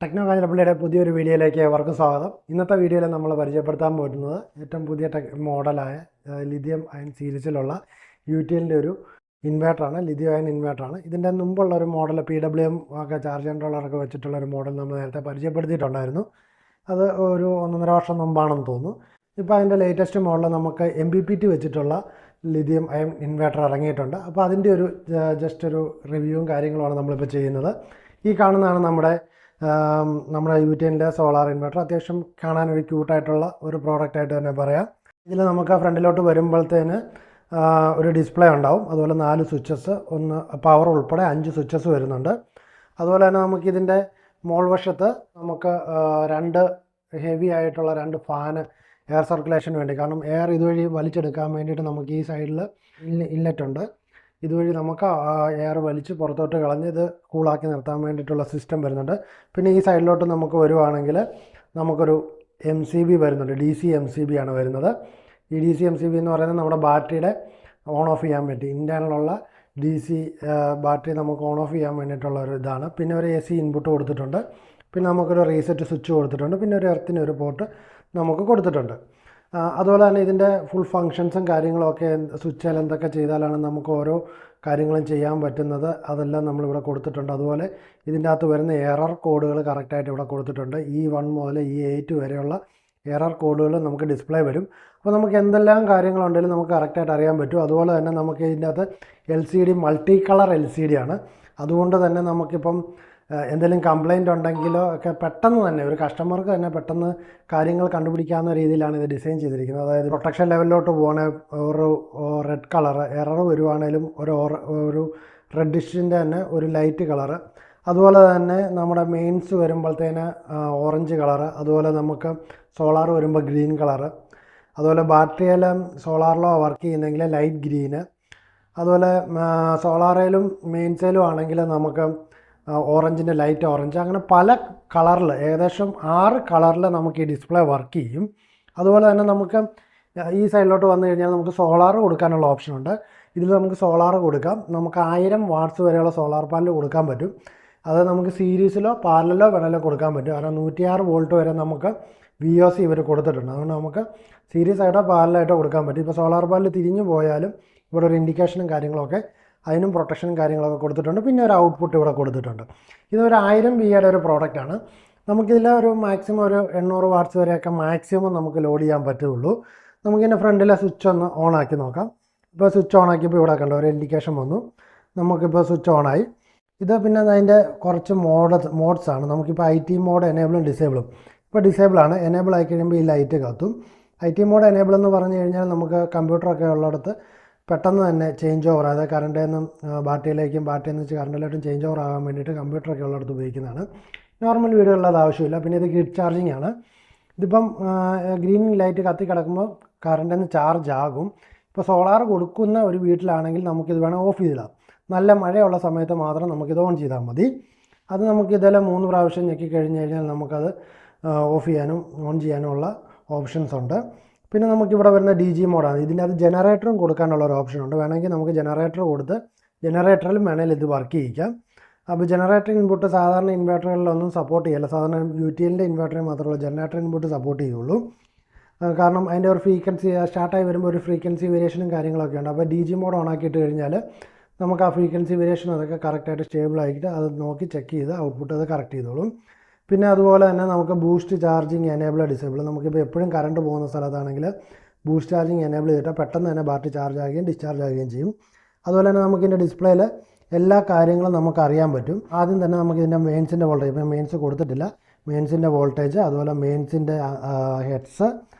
Techno കാഞ്ഞിരപ്പള്ളിയുടെ പുതിയൊരു വീഡിയോയിലേക്ക് ഏവർക്കും സ്വാഗതം. ഇന്നത്തെ വീഡിയോയിൽ നമ്മൾ പരിചയപ്പെടുത്താൻ പോകുന്നത് ഏറ്റവും പുതിയ മോഡലായ ലിഥിയം അയൺ സീരീസിലുള്ള യൂടിഎല്ലിൻ്റെ ഒരു ഇൻവേർട്ടറാണ്. Lithium ion ഇൻവേർട്ടറാണ്. ഇതിൻ്റെ മുമ്പുള്ള ഒരു മോഡൽ PWM ഒക്കെ ചാർജ് കൺട്രോളറൊക്കെ വെച്ചിട്ടുള്ള ഒരു മോഡൽ നമ്മൾ നേരത്തെ പരിചയപ്പെടുത്തിയിട്ടുണ്ടായിരുന്നു. അത് ഒരു 1.5 വർഷം മുമ്പാണെന്ന് തോന്നുന്നു. ഇപ്പോൾ അതിൻ്റെ ലേറ്റസ്റ്റ് മോഡൽ നമുക്ക് MPPT വെച്ചിട്ടുള്ള ലിഥിയം അയൺ ഇൻവേർട്ടർ ഇറങ്ങിയിട്ടുണ്ട്. അപ്പോൾ അതിൻ്റെ ഒരു ജസ്റ്റ് ഒരു റിവ്യൂവും കാര്യങ്ങളുമാണ് നമ്മളിപ്പോൾ ചെയ്യുന്നത്. ഈ കാണുന്നതാണ് നമ്മുടെ യൂടിഎല്ലിൻ്റെ സോളാർ ഇൻവെർട്ടർ. അത്യാവശ്യം കാണാനൊരു ക്യൂട്ടായിട്ടുള്ള ഒരു പ്രോഡക്റ്റായിട്ട് തന്നെ പറയാം. ഇതിൽ നമുക്ക് ഫ്രണ്ടിലോട്ട് വരുമ്പോഴത്തേന് ഒരു ഡിസ്പ്ലേ ഉണ്ടാവും. അതുപോലെ 4 സ്വിച്ചസ്, ഒന്ന് പവർ ഉൾപ്പെടെ 5 സ്വിച്ചസ് വരുന്നുണ്ട്. അതുപോലെ തന്നെ നമുക്കിതിൻ്റെ മോൾ വശത്ത് നമുക്ക് 2 ഹെവി ആയിട്ടുള്ള 2 ഫാന് എയർ സർക്കുലേഷന് വേണ്ടി, കാരണം എയർ ഇതുവഴി വലിച്ചെടുക്കാൻ വേണ്ടിയിട്ട് നമുക്ക് ഈ സൈഡിൽ ഇൻലെറ്റ് ഉണ്ട്. ഇതുവഴി നമുക്ക് എയർ വലിച്ച് പുറത്തോട്ട് കളഞ്ഞ് ഇത് കൂളാക്കി നിർത്താൻ വേണ്ടിയിട്ടുള്ള സിസ്റ്റം വരുന്നുണ്ട്. പിന്നെ ഈ സൈഡിലോട്ട് നമുക്ക് വരുവാണെങ്കിൽ നമുക്കൊരു MCB വരുന്നുണ്ട്. DC MCB ആണ് വരുന്നത്. ഈ DC MCB എന്ന് പറയുന്നത് നമ്മുടെ ബാറ്ററിയുടെ ഓൺ ഓഫ് ചെയ്യാൻ വേണ്ടി, ഇൻറ്റേർണലുള്ള DC ബാറ്ററി നമുക്ക് ഓൺ ഓഫ് ചെയ്യാൻ വേണ്ടിയിട്ടുള്ള ഒരു ഇതാണ്. പിന്നെ ഒരു AC ഇൻപുട്ട് കൊടുത്തിട്ടുണ്ട്. പിന്നെ നമുക്കൊരു റീസെറ്റ് സ്വിച്ച് കൊടുത്തിട്ടുണ്ട്. പിന്നെ ഒരു എർത്തിന് ഒരു പോർട്ട് നമുക്ക് കൊടുത്തിട്ടുണ്ട്. അതുപോലെ തന്നെ ഇതിൻ്റെ ഫുൾ ഫങ്ഷൻസും കാര്യങ്ങളൊക്കെ സ്വിച്ചിൽ എന്തൊക്കെ ചെയ്താലാണ് നമുക്ക് ഓരോ കാര്യങ്ങളും ചെയ്യാൻ പറ്റുന്നത്, അതെല്ലാം നമ്മളിവിടെ കൊടുത്തിട്ടുണ്ട്. അതുപോലെ ഇതിൻ്റെ അകത്ത് വരുന്ന എറർ കോഡുകൾ കറക്റ്റായിട്ട് ഇവിടെ കൊടുത്തിട്ടുണ്ട്. E1 മുതൽ E8 വരെയുള്ള എറർ കോഡുകൾ നമുക്ക് ഡിസ്പ്ലേ വരും. അപ്പോൾ നമുക്ക് എന്തെല്ലാം കാര്യങ്ങളുണ്ടെങ്കിലും നമുക്ക് കറക്റ്റായിട്ട് അറിയാൻ പറ്റും. അതുപോലെ തന്നെ നമുക്ക് ഇതിൻ്റെ അകത്ത് LCD മൾട്ടി കളർ LCD ആണ്. അതുകൊണ്ട് തന്നെ നമുക്കിപ്പം എന്തെങ്കിലും കംപ്ലൈൻറ്റ് ഉണ്ടെങ്കിലോ ഒക്കെ പെട്ടെന്ന് തന്നെ ഒരു കസ്റ്റമർക്ക് തന്നെ പെട്ടെന്ന് കാര്യങ്ങൾ കണ്ടുപിടിക്കാവുന്ന രീതിയിലാണ് ഇത് ഡിസൈൻ ചെയ്തിരിക്കുന്നത്. അതായത് പ്രൊട്ടക്ഷൻ ലെവലിലോട്ട് പോകണേ ഒരു റെഡ് കളർ എറർ വരുവാണേലും ഒരു റെഡിഷിൻ്റെ തന്നെ ഒരു ലൈറ്റ് കളറ്, അതുപോലെ തന്നെ നമ്മുടെ മെയിൻസ് വരുമ്പോഴത്തേന് ഓറഞ്ച് കളറ്, അതുപോലെ നമുക്ക് സോളാർ വരുമ്പോൾ ഗ്രീൻ കളറ്, അതുപോലെ ബാറ്ററിയെല്ലാം സോളാറിലോ വർക്ക് ചെയ്യുന്നെങ്കിൽ ലൈറ്റ് ഗ്രീന്, അതുപോലെ സോളാറേലും മെയിൻസേലും ആണെങ്കിൽ നമുക്ക് ഓറഞ്ചിൻ്റെ ലൈറ്റ് ഓറഞ്ച്, അങ്ങനെ പല കളറിൽ ഏകദേശം 6 കളറിൽ നമുക്ക് ഈ ഡിസ്പ്ലേ വർക്ക് ചെയ്യും. അതുപോലെ തന്നെ നമുക്ക് ഈ സൈഡിലോട്ട് വന്നു കഴിഞ്ഞാൽ നമുക്ക് സോളാർ കൊടുക്കാനുള്ള ഓപ്ഷനുണ്ട്. ഇതിൽ നമുക്ക് സോളാർ കൊടുക്കാം. നമുക്ക് 1000 വാട്ട്സ് വരെയുള്ള സോളാർ പാനൽ കൊടുക്കാൻ പറ്റും. അത് നമുക്ക് സീരീസിലോ പാരലലോ വേണമെങ്കിലും കൊടുക്കാൻ പറ്റും. കാരണം 106 വോൾട്ട് വരെ നമുക്ക് VOC ഇവർ കൊടുത്തിട്ടുണ്ട്. അതുകൊണ്ട് നമുക്ക് സീരീസ് ആയിട്ടോ പാരലായിട്ടോ കൊടുക്കാൻ പറ്റും. ഇപ്പോൾ സോളാർ പാനൽ തിരിഞ്ഞു പോയാലും ഇവിടെ ഒരു ഇൻഡിക്കേഷനും കാര്യങ്ങളൊക്കെ, അതിനും പ്രൊട്ടക്ഷനും കാര്യങ്ങളൊക്കെ കൊടുത്തിട്ടുണ്ട്. പിന്നെ ഒരു ഔട്ട്പുട്ട് ഇവിടെ കൊടുത്തിട്ടുണ്ട്. ഇതൊരു 1000 VAയുടെ ഒരു പ്രോഡക്റ്റാണ്. നമുക്കിതിൽ ഒരു മാക്സിമം ഒരു 800 വാട്ട്സ് വരെയൊക്കെ മാക്സിമം നമുക്ക് ലോഡ് ചെയ്യാൻ പറ്റുള്ളൂ. നമുക്കിതിൻ്റെ ഫ്രണ്ടിലെ സ്വിച്ച് ഒന്ന് ഓൺ ആക്കി നോക്കാം. ഇപ്പോൾ സ്വിച്ച് ഓൺ ആക്കിയപ്പോൾ ഇവിടെ കണ്ടോ ഒരു ഇൻഡിക്കേഷൻ വന്നു. നമുക്കിപ്പോൾ സ്വിച്ച് ഓണായി. ഇത് പിന്നെ അതിൻ്റെ കുറച്ച് മോഡ്സാണ്. നമുക്കിപ്പോൾ IT മോഡ് എനേബിളും ഡിസേബിളും. ഇപ്പോൾ ഡിസേബിളാണ്. എനേബിൾ ആയി കഴിയുമ്പോൾ ഈ ലൈറ്റ് കത്തും. IT മോഡ് എനേബിൾ എന്ന് പറഞ്ഞു കഴിഞ്ഞാൽ നമുക്ക് കമ്പ്യൂട്ടറൊക്കെ ഉള്ളിടത്ത് പെട്ടെന്ന് തന്നെ ചേഞ്ച് ഓവർ, അതായത് കറണ്ടിൽ നിന്നും ബാറ്ററിയിലേക്കും ബാറ്ററിയിൽ നിന്ന് കറണ്ടിലോട്ടും ചേഞ്ച് ഓവർ ആകാൻ വേണ്ടിയിട്ട് കമ്പ്യൂട്ടറൊക്കെ ഉള്ളിടത്ത് ഉപയോഗിക്കുന്നതാണ്. നോർമൽ വീടുകളിൽ അത് ആവശ്യമില്ല. പിന്നെ ഇത് ഗ്രിഡ് ചാർജിങ് ആണ്. ഇതിപ്പം ഗ്രീൻ ലൈറ്റ് കത്തി കിടക്കുമ്പോൾ കറണ്ടിൽ നിന്ന് ചാർജ് ആകും. ഇപ്പോൾ സോളാർ കൊടുക്കുന്ന ഒരു വീട്ടിലാണെങ്കിൽ നമുക്കിത് വേണം ഓഫ് ചെയ്തിടാം. നല്ല മഴയുള്ള സമയത്ത് മാത്രം നമുക്കിത് ഓൺ ചെയ്താൽ മതി. അത് നമുക്ക് ഇതെല്ലാം 3 പ്രാവശ്യം ഞെക്കി കഴിഞ്ഞ് കഴിഞ്ഞാൽ നമുക്കത് ഓഫ് ചെയ്യാനും ഓൺ ചെയ്യാനും ഉള്ള ഓപ്ഷൻസ് ഉണ്ട്. പിന്നെ നമുക്കിവിടെ വരുന്ന DG മോഡാണ്. ഇതിൻ്റെ അത് ജനറേറ്ററും കൊടുക്കാനുള്ള ഒരു ഓപ്ഷനുണ്ട്. വേണമെങ്കിൽ നമുക്ക് ജനറേറ്റർ കൊടുത്ത് ജനറേറ്ററിലും വേണമെങ്കിൽ ഇത് വർക്ക് ചെയ്യിക്കാം. അപ്പോൾ ജനറേറ്റർ ഇൻപുട്ട് സാധാരണ ഇൻവേർട്ടറുകളിലൊന്നും സപ്പോർട്ട് ചെയ്യില്ല. സാധാരണ യൂടിഎല്ലിൻ്റെ ഇൻവേർട്ടറിൽ മാത്രമേ ജനറേറ്റർ ഇൻപുട്ട് സപ്പോർട്ട് ചെയ്യുള്ളൂ. കാരണം അതിൻ്റെ ഒരു ഫ്രീക്വൻസി സ്റ്റാർട്ടായി വരുമ്പോൾ ഒരു ഫ്രീക്വൻസി വേരിയേഷനും കാര്യങ്ങളൊക്കെ ഉണ്ട്. അപ്പോൾ DG മോഡ് ഓൺ ആക്കിയിട്ട് കഴിഞ്ഞാൽ നമുക്ക് ആ ഫ്രീക്വൻസി വേരിയേഷൻ അതൊക്കെ കറക്റ്റായിട്ട് സ്റ്റേബിൾ ആക്കിയിട്ട് അത് നോക്കി ചെക്ക് ചെയ്ത് ഔട്ട്പുട്ട് അത് കറക്റ്റ് ചെയ്തോളും. പിന്നെ അതുപോലെ തന്നെ നമുക്ക് ബൂസ്റ്റ് ചാർജിങ് എനേബിൾ ഡിസേബിൾ, നമുക്കിപ്പോൾ എപ്പോഴും കറണ്ട് പോകുന്ന സ്ഥലത്താണെങ്കിൽ ബൂസ്റ്റ് ചാർജിങ് എനേബിൾ ചെയ്തിട്ട് പെട്ടെന്ന് തന്നെ ബാറ്ററി ചാർജ് ആകുകയും ഡിസ്ചാർജ് ആകുകയും ചെയ്യും. അതുപോലെ തന്നെ നമുക്കിതിൻ്റെ ഡിസ്പ്ലേയിൽ എല്ലാ കാര്യങ്ങളും നമുക്ക് അറിയാൻ പറ്റും. ആദ്യം തന്നെ നമുക്കിതിൻ്റെ മെയിൻസിൻ്റെ വോൾട്ടേജ്, ഇപ്പോൾ മെയിൻസ് കൊടുത്തിട്ടില്ല, മെയിൻസിൻ്റെ വോൾട്ടേജ്, അതുപോലെ മെയിൻസിൻ്റെ ഹെഡ്സ്,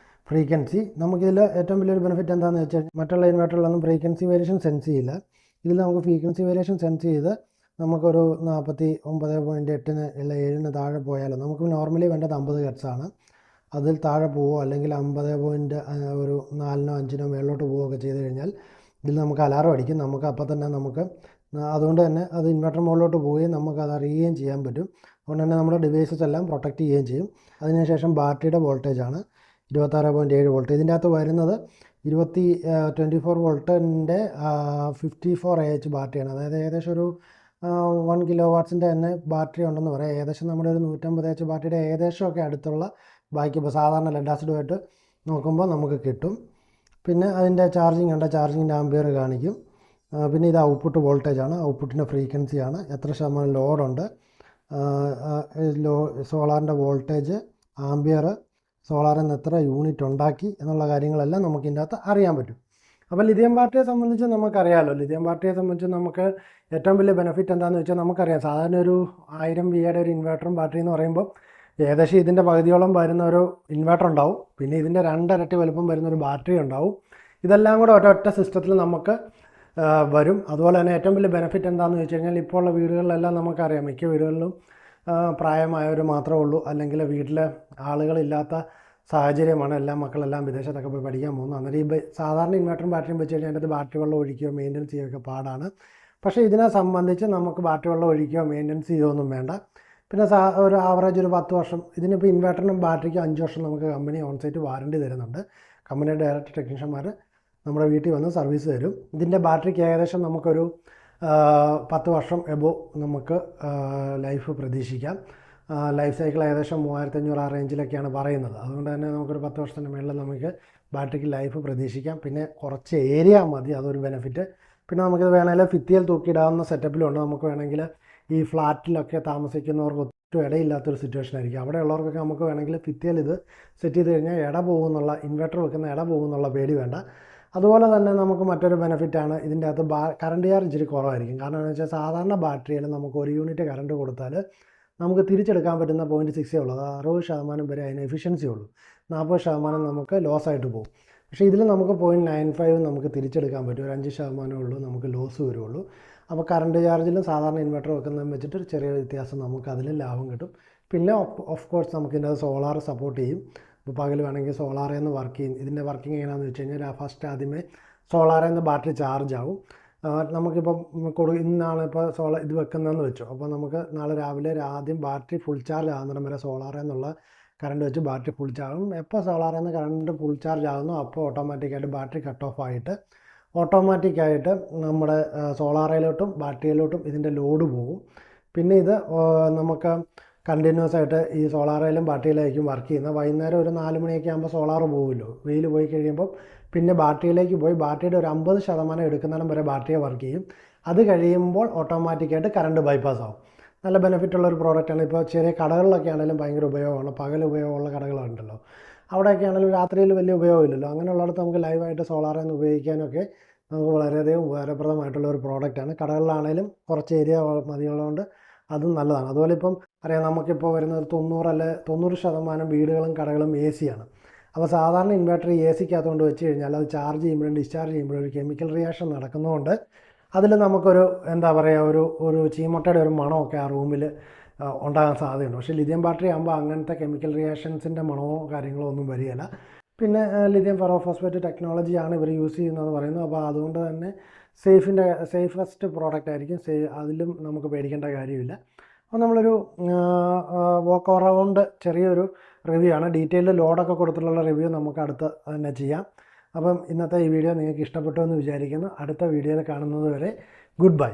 ഫ്രീക്വൻസി. നമുക്കിതിൽ ഏറ്റവും വലിയൊരു ബെനിഫിറ്റ് എന്താണെന്ന് വെച്ചാൽ മറ്റുള്ള ഇൻവെർട്ടറിലൊന്നും ഫ്രീക്വൻസി വേരിയേഷൻ സെൻസ് ചെയ്യില്ല. ഇതിൽ നമുക്ക് ഫ്രീക്വൻസി വേരിയേഷൻ സെൻസ് ചെയ്ത് നമുക്കൊരു 49.8 അല്ല 7 താഴെ പോയാലോ, നമുക്ക് നോർമലി വേണ്ടത് 50 ഹെർട്സ് ആണ്. അതിൽ താഴെ പോവോ അല്ലെങ്കിൽ 50.4 5 മേളിലോട്ട് പോവുകയൊക്കെ ചെയ്ത് കഴിഞ്ഞാൽ ഇതിൽ നമുക്ക് അലാറം അടിക്കും. നമുക്ക് അപ്പം തന്നെ നമുക്ക് അതുകൊണ്ട് തന്നെ അത് ഇൻവെർട്ടർ മോഡിലോട്ട് പോവുകയും നമുക്കത് അറിയുകയും ചെയ്യാൻ പറ്റും. അതുകൊണ്ട് തന്നെ നമ്മുടെ ഡിവൈസസ് എല്ലാം പ്രൊട്ടക്റ്റ് ചെയ്യുകയും ചെയ്യും. അതിനുശേഷം ബാറ്ററിയുടെ വോൾട്ടേജാണ് 26.7 വോൾട്ട്. ഇതിൻ്റെ അകത്ത് വരുന്നത് 24 വോൾട്ടിൻ്റെ 54 AH ബാറ്ററിയാണ്. അതായത് ഏകദേശം ഒരു 1 കിലോ വാട്ട്സിൻ്റെ തന്നെ ബാറ്ററി ഉണ്ടെന്ന് പറയാം. ഏകദേശം നമ്മുടെ ഒരു 150 എച്ച് ബാറ്ററിയുടെ ഏകദേശമൊക്കെ അടുത്തുള്ള ബാക്കി ഇപ്പോൾ സാധാരണ ലെഡ് ആസിഡുമായിട്ട് നോക്കുമ്പോൾ നമുക്ക് കിട്ടും. പിന്നെ അതിൻ്റെ ചാർജിങ് ഉണ്ട്, ചാർജിങ്ങിൻ്റെ ആംബിയർ കാണിക്കും. പിന്നെ ഇത് ഔട്ട്പുട്ട് വോൾട്ടേജാണ്, ഔട്ട്പുട്ടിൻ്റെ ഫ്രീക്വൻസിയാണ്, എത്ര ശതമാനം ലോഡുണ്ട്, സോളാറിൻ്റെ വോൾട്ടേജ്, ആംബിയർ, സോളാറിൽ നിന്ന് എത്ര യൂണിറ്റ് ഉണ്ടാക്കി എന്നുള്ള കാര്യങ്ങളെല്ലാം നമുക്ക് ഇതിൻ്റെ അകത്ത് അറിയാൻ പറ്റും. അപ്പോൾ ലിഥിയം ബാറ്ററിയെ സംബന്ധിച്ച് നമുക്കറിയാമല്ലോ, ലിഥിയം ബാറ്ററിയെ സംബന്ധിച്ച് നമുക്ക് ഏറ്റവും വലിയ ബെനിഫിറ്റ് എന്താണെന്ന് വെച്ചാൽ നമുക്കറിയാം. സാധാരണ ഒരു 1000 VAയുടെ ഒരു ഇൻവെർട്ടറും ബാറ്ററി എന്ന് പറയുമ്പോൾ ഏകദേശം ഇതിൻ്റെ പകുതിയോളം വരുന്ന ഒരു ഇൻവെർട്ടർ ഉണ്ടാവും, പിന്നെ ഇതിൻ്റെ 2 ഇരട്ടി വലുപ്പം വരുന്ന ഒരു ബാറ്ററി ഉണ്ടാവും. ഇതെല്ലാം കൂടെ ഒരൊറ്റ സിസ്റ്റത്തിൽ നമുക്ക് വരും. അതുപോലെ തന്നെ ഏറ്റവും വലിയ ബെനിഫിറ്റ് എന്താണെന്ന് വെച്ച് കഴിഞ്ഞാൽ ഇപ്പോൾ ഉള്ള വീടുകളിലെല്ലാം നമുക്കറിയാം, മിക്ക വീടുകളിലും പ്രായമായവർ മാത്രമേ ഉള്ളൂ, അല്ലെങ്കിൽ വീട്ടിൽ ആളുകളില്ലാത്ത സാഹചര്യമാണ്. എല്ലാ മക്കളെല്ലാം വിദേശത്തൊക്കെ പോയി പഠിക്കാൻ പോകുന്നു. അന്നേരം ഈ സാധാരണ ഇൻവെർട്ടറും ബാറ്ററിയും വെച്ച് കഴിഞ്ഞാൽ അതിൻ്റെ ബാറ്ററി വെള്ളം ഒഴിക്കുകയോ മെയിൻ്റെനൻസ് ചെയ്യുകയൊക്കെ പാടാണ്. പക്ഷേ ഇതിനെ സംബന്ധിച്ച് നമുക്ക് ബാറ്ററി വെള്ളം ഒഴിക്കുകയോ മെയിൻ്റെനൻസ് ചെയ്യുകയൊന്നും വേണ്ട. പിന്നെ ഒരു ആവറേജ് ഒരു 10 വർഷം, ഇതിനിപ്പോൾ ഇൻവെർട്ടറിനും ബാറ്ററിക്കും 5 വർഷം നമുക്ക് കമ്പനി ഓൺസൈറ്റ് വാറണ്ടി തരുന്നുണ്ട്. കമ്പനിയുടെ ഡയറക്റ്റ് ടെക്നീഷ്യന്മാർ നമ്മുടെ വീട്ടിൽ വന്ന് സർവീസ് തരും. ഇതിൻ്റെ ബാറ്ററിക്ക് ഏകദേശം നമുക്കൊരു 10 വർഷം എബോ നമുക്ക് ലൈഫ് പ്രതീക്ഷിക്കാം. ലൈഫ് സൈക്കിൾ ഏകദേശം 3500 ആ റേഞ്ചിലൊക്കെയാണ് പറയുന്നത്. അതുകൊണ്ട് തന്നെ നമുക്കൊരു 10 വർഷത്തിന് മുകളിൽ നമുക്ക് ബാറ്ററിക്ക് ലൈഫ് പ്രതീക്ഷിക്കാം. പിന്നെ കുറച്ച് ഏരിയ മതി, അതൊരു ബെനിഫിറ്റ്. പിന്നെ നമുക്കിത് വേണമെങ്കിൽ ഭിത്തിയിൽ തൂക്കിയിടാവുന്ന സെറ്റപ്പിലുണ്ട്. നമുക്ക് വേണമെങ്കിൽ ഈ ഫ്ലാറ്റിലൊക്കെ താമസിക്കുന്നവർക്ക് ഒട്ടും ഇടയില്ലാത്തൊരു സിറ്റുവേഷൻ ആയിരിക്കും. അവിടെയുള്ളവർക്കൊക്കെ നമുക്ക് വേണമെങ്കിൽ ഭിത്തിയിൽ ഇത് സെറ്റ് ചെയ്ത് കഴിഞ്ഞാൽ ഇട പോകുന്നുള്ള, ഇൻവെർട്ടർ വെക്കുന്ന ഇട പോകുന്നുള്ള പേടി വേണ്ട. അതുപോലെ തന്നെ നമുക്ക് മറ്റൊരു ബെനിഫിറ്റാണ് ഇതിൻ്റെ അകത്ത് കറണ്ട് ചാർജ് ഇച്ചിരി കുറവായിരിക്കും. കാരണം എന്താണെന്ന് വെച്ചാൽ സാധാരണ ബാറ്ററിയിൽ നമുക്ക് 1 യൂണിറ്റ് കറണ്ട് കൊടുത്താൽ നമുക്ക് തിരിച്ചെടുക്കാൻ പറ്റുന്ന 0.6 ഉള്ളൂ. അത് 60% വരെ അതിന് എഫിഷ്യൻസി ഉള്ളൂ. 40% നമുക്ക് ലോസ് ആയിട്ട് പോകും. പക്ഷേ ഇതിൽ നമുക്ക് 0.95 നമുക്ക് തിരിച്ചെടുക്കാൻ പറ്റും. ഒരു 5% ഉള്ളൂ നമുക്ക് ലോസ് വരുള്ളൂ. അപ്പോൾ കറണ്ട് ചാർജിലും സാധാരണ ഇൻവെർട്ടർ വെക്കുന്നതും വെച്ചിട്ട് ചെറിയ വ്യത്യാസം നമുക്ക് അതിലും ലാഭം കിട്ടും. പിന്നെ ഓഫ് കോഴ്സ് നമുക്ക് ഇതിൻ്റെ സോളാർ സപ്പോർട്ട് ചെയ്യും. ഇപ്പോൾ പകൽ വേണമെങ്കിൽ സോളാറിൽ നിന്ന് വർക്ക് ചെയ്യും. ഇതിൻ്റെ വർക്കിംഗ് എങ്ങനെയാണെന്ന് വെച്ച് കഴിഞ്ഞാൽ ഫസ്റ്റ് ആദ്യമേ സോളാറിൽ നിന്ന് ബാറ്ററി ചാർജ് ആവും. നമുക്കിപ്പം ഇന്നാണ് ഇപ്പോൾ ഇത് വെക്കുന്നതെന്ന് വെച്ചു. അപ്പോൾ നമുക്ക് നാളെ രാവിലെ ആദ്യം ബാറ്ററി ഫുൾ ചാർജ് ആകുന്നിടം വരെ സോളാറിൽ നിന്നുള്ള കറണ്ട് വെച്ച് ബാറ്ററി ഫുൾ ചാർജ് ആകും. എപ്പോൾ സോളാറിൽ നിന്ന് കറണ്ട് ഫുൾ ചാർജ് ആകുന്നു അപ്പോൾ ഓട്ടോമാറ്റിക്കായിട്ട് ബാറ്ററി കട്ട് ഓഫ് ആയിട്ട് ഓട്ടോമാറ്റിക്കായിട്ട് നമ്മുടെ സോളാറിലോട്ടും ബാറ്ററിയിലോട്ടും ഇതിൻ്റെ ലോഡ് പോകും. പിന്നെ ഇത് നമുക്ക് കണ്ടിന്യൂസ് ആയിട്ട് ഈ സോളാറിലും ബാറ്ററിയിലായിരിക്കും വർക്ക് ചെയ്യുന്നത്. വൈകുന്നേരം ഒരു 4 മണിയൊക്കെ ആകുമ്പോൾ സോളാർ പോകുമല്ലോ, വെയിൽ പോയി കഴിയുമ്പോൾ പിന്നെ ബാറ്ററിയിലേക്ക് പോയി ബാറ്ററിയുടെ ഒരു 50% എടുക്കുന്നിടം വരെ ബാറ്ററിയെ വർക്ക് ചെയ്യും. അത് കഴിയുമ്പോൾ ഓട്ടോമാറ്റിക്കായിട്ട് കറണ്ട് ബൈപ്പാസ് ആവും. നല്ല ബെനിഫിറ്റ് ഉള്ളൊരു പ്രോഡക്റ്റാണ്. ഇപ്പോൾ ചെറിയ കടകളിലൊക്കെ ആണെങ്കിലും ഭയങ്കര ഉപയോഗമാണ്. പകൽ ഉപയോഗമുള്ള കടകളുണ്ടല്ലോ, അവിടെയൊക്കെ ആണെങ്കിലും രാത്രിയിൽ വലിയ ഉപയോഗമില്ലല്ലോ. അങ്ങനെയുള്ളിടത്ത് നമുക്ക് ലൈവായിട്ട് സോളാറിൽ നിന്ന് ഉപയോഗിക്കാനൊക്കെ നമുക്ക് വളരെയധികം ഉപകാരപ്രദമായിട്ടുള്ള ഒരു പ്രോഡക്റ്റാണ്. കടകളിലാണെങ്കിലും കുറച്ച് ഏരിയ മതിയുള്ളതുകൊണ്ട് അതും നല്ലതാണ്. അതുപോലെ ഇപ്പം അറിയാം, നമുക്കിപ്പോൾ വരുന്നത് 90% വീടുകളും കടകളും AC ആണ്. അപ്പോൾ സാധാരണ ഇൻവെർട്ടർ ACക്കകത്തുകൊണ്ട് വെച്ച് കഴിഞ്ഞാൽ അത് ചാർജ് ചെയ്യുമ്പോഴും ഡിസ്ചാർജ് ചെയ്യുമ്പോഴും ഒരു കെമിക്കൽ റിയാക്ഷൻ നടക്കുന്നതുകൊണ്ട് അതിൽ നമുക്കൊരു എന്താ പറയുക, ഒരു ചീമട്ടയുടെ ഒരു മണമൊക്കെ ആ റൂമിൽ ഉണ്ടാകാൻ സാധ്യതയുണ്ട്. പക്ഷേ ലിഥിയം ബാറ്ററി ആകുമ്പോൾ അങ്ങനത്തെ കെമിക്കൽ റിയാക്ഷൻസിൻ്റെ മണമോ കാര്യങ്ങളോ ഒന്നും വരികയില്ല. പിന്നെ ലിഥിയം ഫെറോഫോസ്ഫേറ്റ് ടെക്നോളജിയാണ് ഇവർ യൂസ് ചെയ്യുന്നതെന്ന് പറയുന്നു. അപ്പോൾ അതുകൊണ്ട് തന്നെ സേഫസ്റ്റ് പ്രോഡക്റ്റ് ആയിരിക്കും. അതിലും നമുക്ക് പേടിക്കേണ്ട കാര്യമില്ല. അപ്പോൾ നമ്മളൊരു വാക്ക് അറൗണ്ട് ചെറിയൊരു റിവ്യൂ ആണ്. ഡീറ്റെയിൽഡ് ലോഡൊക്കെ കൊടുത്തിട്ടുള്ള റിവ്യൂ നമുക്ക് അടുത്ത് തന്നെ ചെയ്യാം. അപ്പം ഇന്നത്തെ ഈ വീഡിയോ നിങ്ങൾക്ക് ഇഷ്ടപ്പെട്ടു എന്ന് വിചാരിക്കുന്നു. അടുത്ത വീഡിയോയിൽ കാണുന്നത് വരെ ഗുഡ് ബൈ.